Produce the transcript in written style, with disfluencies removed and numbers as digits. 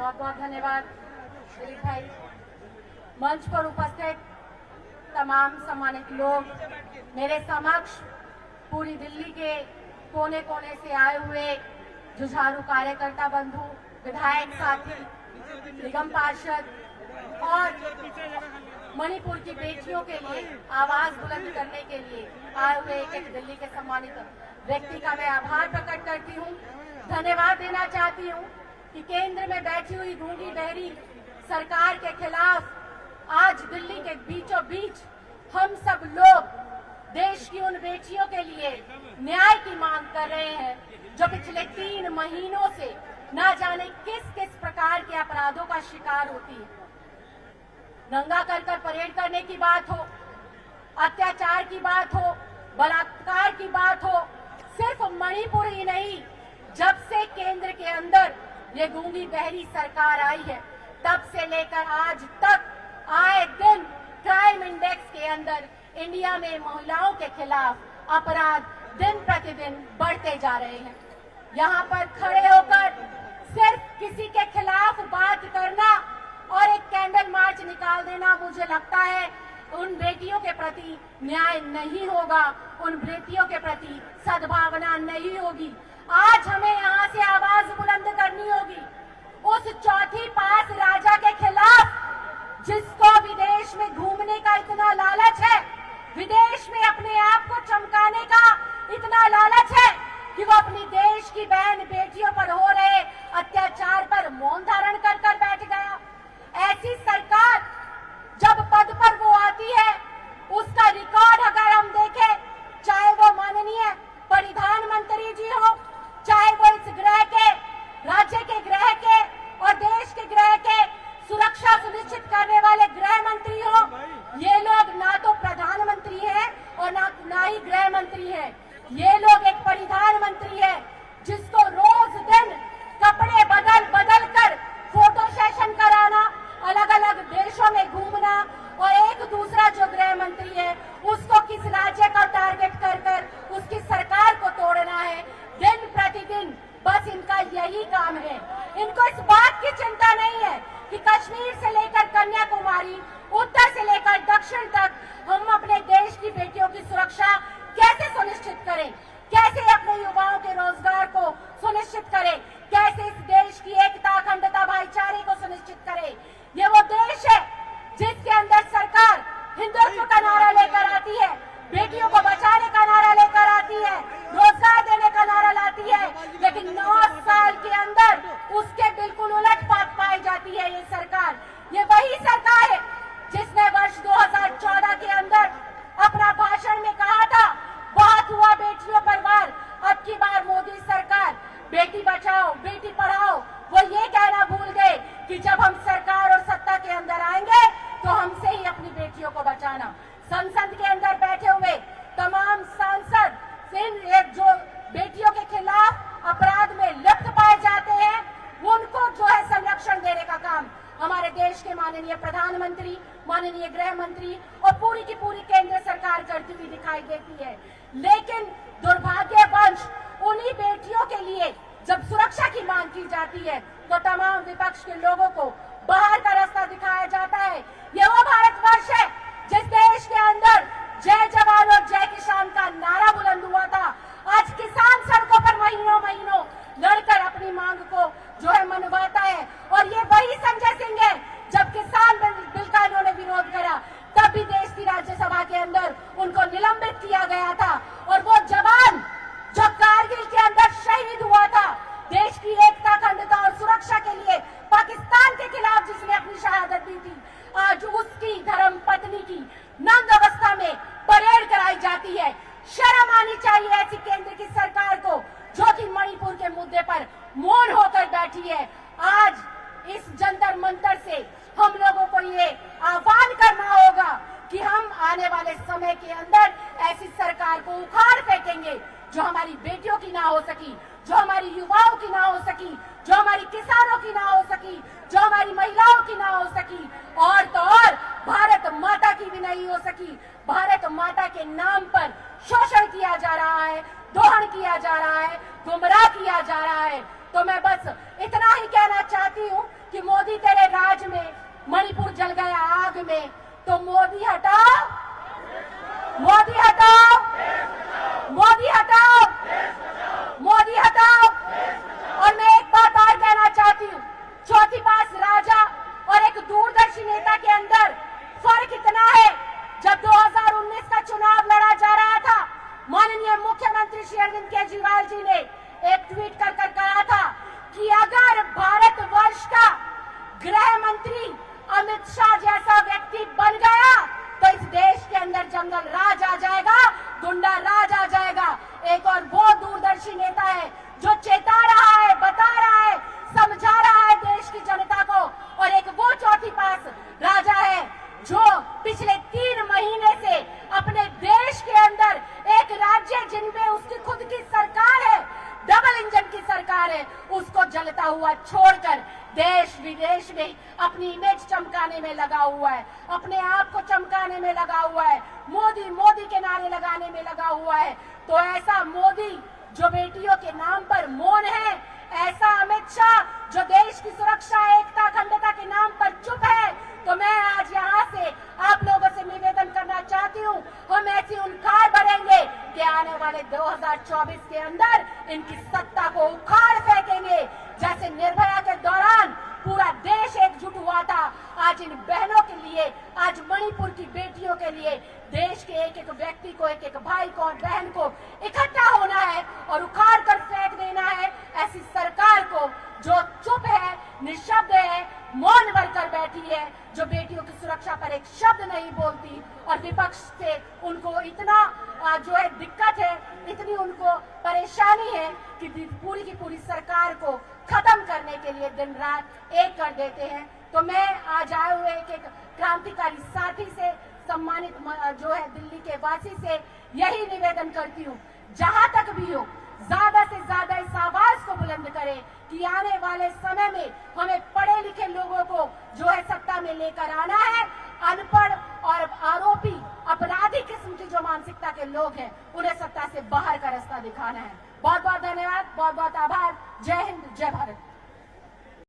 बहुत बहुत धन्यवाद दिलीप भाई। मंच पर उपस्थित तमाम सम्मानित लोग, मेरे समक्ष पूरी दिल्ली के कोने कोने से आए हुए जुझारू कार्यकर्ता बंधु, विधायक साथी, निगम पार्षद और मणिपुर की बेटियों के लिए आवाज बुलंद करने के लिए आए हुए एक दिल्ली के सम्मानित व्यक्ति का मैं आभार प्रकट करती हूँ। धन्यवाद देना चाहती हूँ कि केंद्र में बैठी हुई गूंगी बहरी सरकार के खिलाफ आज दिल्ली के बीचों बीच हम सब लोग देश की उन बेटियों के लिए न्याय की मांग कर रहे हैं जो पिछले 3 महीनों से न जाने किस किस प्रकार के अपराधों का शिकार होती है। दंगा कर परेड करने की बात हो, अत्याचार की बात हो, बलात्कार की बात हो, सिर्फ मणिपुर ही नहीं, जब से केंद्र के अंदर ये गूंगी बहरी सरकार आई है तब से लेकर आज तक आए दिन क्राइम इंडेक्स के अंदर इंडिया में महिलाओं के खिलाफ अपराध दिन प्रतिदिन बढ़ते जा रहे हैं। यहाँ पर खड़े होकर सिर्फ किसी के खिलाफ बात करना और एक कैंडल मार्च निकाल देना, मुझे लगता है उन बेटियों के प्रति न्याय नहीं होगा, उन बेटियों के प्रति सद्भावना नहीं होगी। आज हमें यहाँ से आवाज बुलंद करनी होगी उस चौथी पास राजा के खिलाफ जिसको विदेश में घूमने का इतना लालच है, विदेश में अपने आप को चमकाने का इतना लालच है कि वो अपनी देश की बहन बेटियों पर हो रहे अत्याचार पर मौन धारण कर बैठ गया। ऐसी सरकार जब पद पर वो आती है, उसका रिकॉर्ड अगर हम देखें, चाहे वो माननीय प्रधानमंत्री जी हो, चाहे वो इस ग्रह के, राज्य के गृह के और देश के गृह के सुरक्षा सुनिश्चित करने वाले गृह मंत्री हो, ये लोग ना तो प्रधानमंत्री हैं और ना ही गृह मंत्री हैं। ये लोग एक प्रधानमंत्री है जिसको रोज दिन कपड़े बदल बदल कर फोटो सेशन कराना, अलग अलग देशों में घूमना और एक दूसरा जो गृह मंत्री है उसको किस राज्य का टारगेट कर उसकी सरकार को तोड़ना है। दिन प्रतिदिन बस इनका यही काम है। इनको इस बात की चिंता नहीं है कि कश्मीर से लेकर कन्याकुमारी, उत्तर से लेकर दक्षिण तक हम अपने देश की बेटियों की सुरक्षा कैसे सुनिश्चित करें, कैसे अपने युवाओं के रोजगार को सुनिश्चित करें, कैसे इस देश की एकता, अखंडता, भाईचारे को सुनिश्चित करें। ये वो देश है जिसके अंदर सरकार हिंदुत्व का नारा लेकर आती है, बेटियों को बचाने का नारा लेकर आती है, रोजगार देने का नारा लाती है, लेकिन 9 साल के अंदर उसके बिल्कुल उलट बात पाई जाती है। ये सरकार, ये वही सरकार है जिसने वर्ष 2014 के अंदर अपना भाषण में कहा था, बहुत हुआ बेटियों पर वार, अब की बार मोदी सरकार बेटी बचाओ बेटी पढ़ाओ। वो ये कहना भूल गए कि जब हम सरकार और सत्ता के अंदर आएंगे तो हमसे ही अपनी बेटियों को बचाना। संसद के अंदर बैठे हुए तमाम सांसद जो बेटियों के खिलाफ अपराध में लिप्त पाए जाते हैं, उनको जो है संरक्षण देने का काम हमारे देश के माननीय प्रधानमंत्री, माननीय गृह मंत्री और पूरी की पूरी केंद्र सरकार करती हुई दिखाई देती है। लेकिन दुर्भाग्यवश उन्हीं बेटियों के लिए जब सुरक्षा की मांग की जाती है तो तमाम विपक्ष के लोगों को बाहर का रास्ता दिखाया जाता है। ये वो भारतवर्ष है जिस देश के अंदर जय जवान और जय किसान का नारा बुलंद हुआ था। आज किसान सड़कों पर महीनों महीनों लड़कर अपनी मांग को जो है मनवाता है, और ये वही संजय सिंह है जब किसान बिल का इन्होंने विरोध करा तब भी देश की राज्यसभा के अंदर उनको निलंबित किया गया था। और वो जवान जो कारगिल के अंदर शहीद हुआ था, देश की एकता, अखंडता और सुरक्षा के लिए पाकिस्तान के खिलाफ जिसने अपनी शहादत दी थी, आज उसकी धर्म पत्नी की नंद अवस्था में परेड कराई जाती है। शर्म आनी चाहिए ऐसी केंद्र की सरकार को जो कि मणिपुर के मुद्दे पर मौन होकर बैठी है। आज इस जंतर मंतर से हम लोगों को ये आह्वान करना होगा कि हम आने वाले समय के अंदर ऐसी सरकार को उखाड़ फेंकेंगे जो हमारी बेटियों की ना हो सकी, जो हमारी युवाओं की ना हो सकी, जो हमारी किसानों की ना हो सकी, जो हमारी महिलाओं की ना हो सकी, और तो और भारत माता की भी नहीं हो सकी। भारत माता के नाम पर शोषण किया जा रहा है, दोहन किया जा रहा है, गुमराह किया जा रहा है। तो मैं बस इतना ही कहना चाहती हूँ कि मोदी तेरे राज में मणिपुर जल गया आग में, तो मोदी हटाओ, मोदी हटाओ, मोदी हटाओ, मोदी हटाओ। और मैं एक बात और कहना चाहती हूँ, चौथी पास राजा और एक दूरदर्शी नेता के अंदर फर्क इतना है। जब 2019 का चुनाव लड़ा जा रहा था, माननीय मुख्यमंत्री श्री अरविंद केजरीवाल जी ने एक ट्वीट कर कहा था कि अगर भारतवर्ष का गृह मंत्री अमित शाह जैसा व्यक्ति बन गया तो इस देश के अंदर जंगल राज आ जाएगा, गुंडा राज आ जाएगा। एक और वो दूरदर्शी नेता है जो चेता रहा है, बता रहा है, समझा रहा है देश की जनता को, और एक वो चौथी पास राजा है जो पिछले 3 महीने से अपने देश के अंदर एक राज्य जिनमें उसकी खुद की सरकार है, डबल इंजन की सरकार है, उसको जलता हुआ छोड़कर देश विदेश में अपनी इमेज चमकाने में लगा हुआ है, अपने आप को चमकाने में लगा हुआ है, मोदी मोदी के नारे लगाने में लगा हुआ है। तो ऐसा मोदी जो बेटियों के नाम पर मौन है, ऐसा अमित शाह जो देश की सुरक्षा, एकता, अखंडता के नाम पर चुप है, तो मैं आज यहाँ से आप लोगों से निवेदन करना चाहती हूँ, हम ऐसी उनकार भरेंगे कि आने वाले 2024 के अंदर इनकी सत्ता को उखाड़ फेंकेंगे। जैसे निर्भया के दौरान पूरा देश एकजुट हुआ था, आज इन बहनों के लिए, आज मणिपुर की बेटियों के लिए देश के एक एक व्यक्ति को, एक एक भाई को और बहन को इकट्ठा होना है और उखाड़ कर फेंक देना है ऐसी सरकार को जो चुप है, निशब्द है, मौन बनकर बैठी है, जो बेटियों की सुरक्षा पर एक शब्द नहीं बोलती। और विपक्ष से उनको इतना जो है दिक्कत है, इतनी उनको परेशानी है कि पूरी की पूरी सरकार को खत्म करने के लिए दिन रात एक कर देते हैं। तो मैं आज आए हुए एक क्रांतिकारी साथी से, सम्मानित जो है दिल्ली के वासी से यही निवेदन करती हूँ, जहां तक भी हो ज्यादा से ज्यादा इस आवाज को बुलंद करें कि आने वाले समय में हमें पढ़े लिखे लोगों को जो है सत्ता में लेकर आना है। अनपढ़ और आरोपी अपराधी किस्म की जो मानसिकता के लोग हैं उन्हें सत्ता से बाहर का रास्ता दिखाना है। बहुत बहुत धन्यवाद, बहुत बहुत आभार। जय हिंद, जय भारत।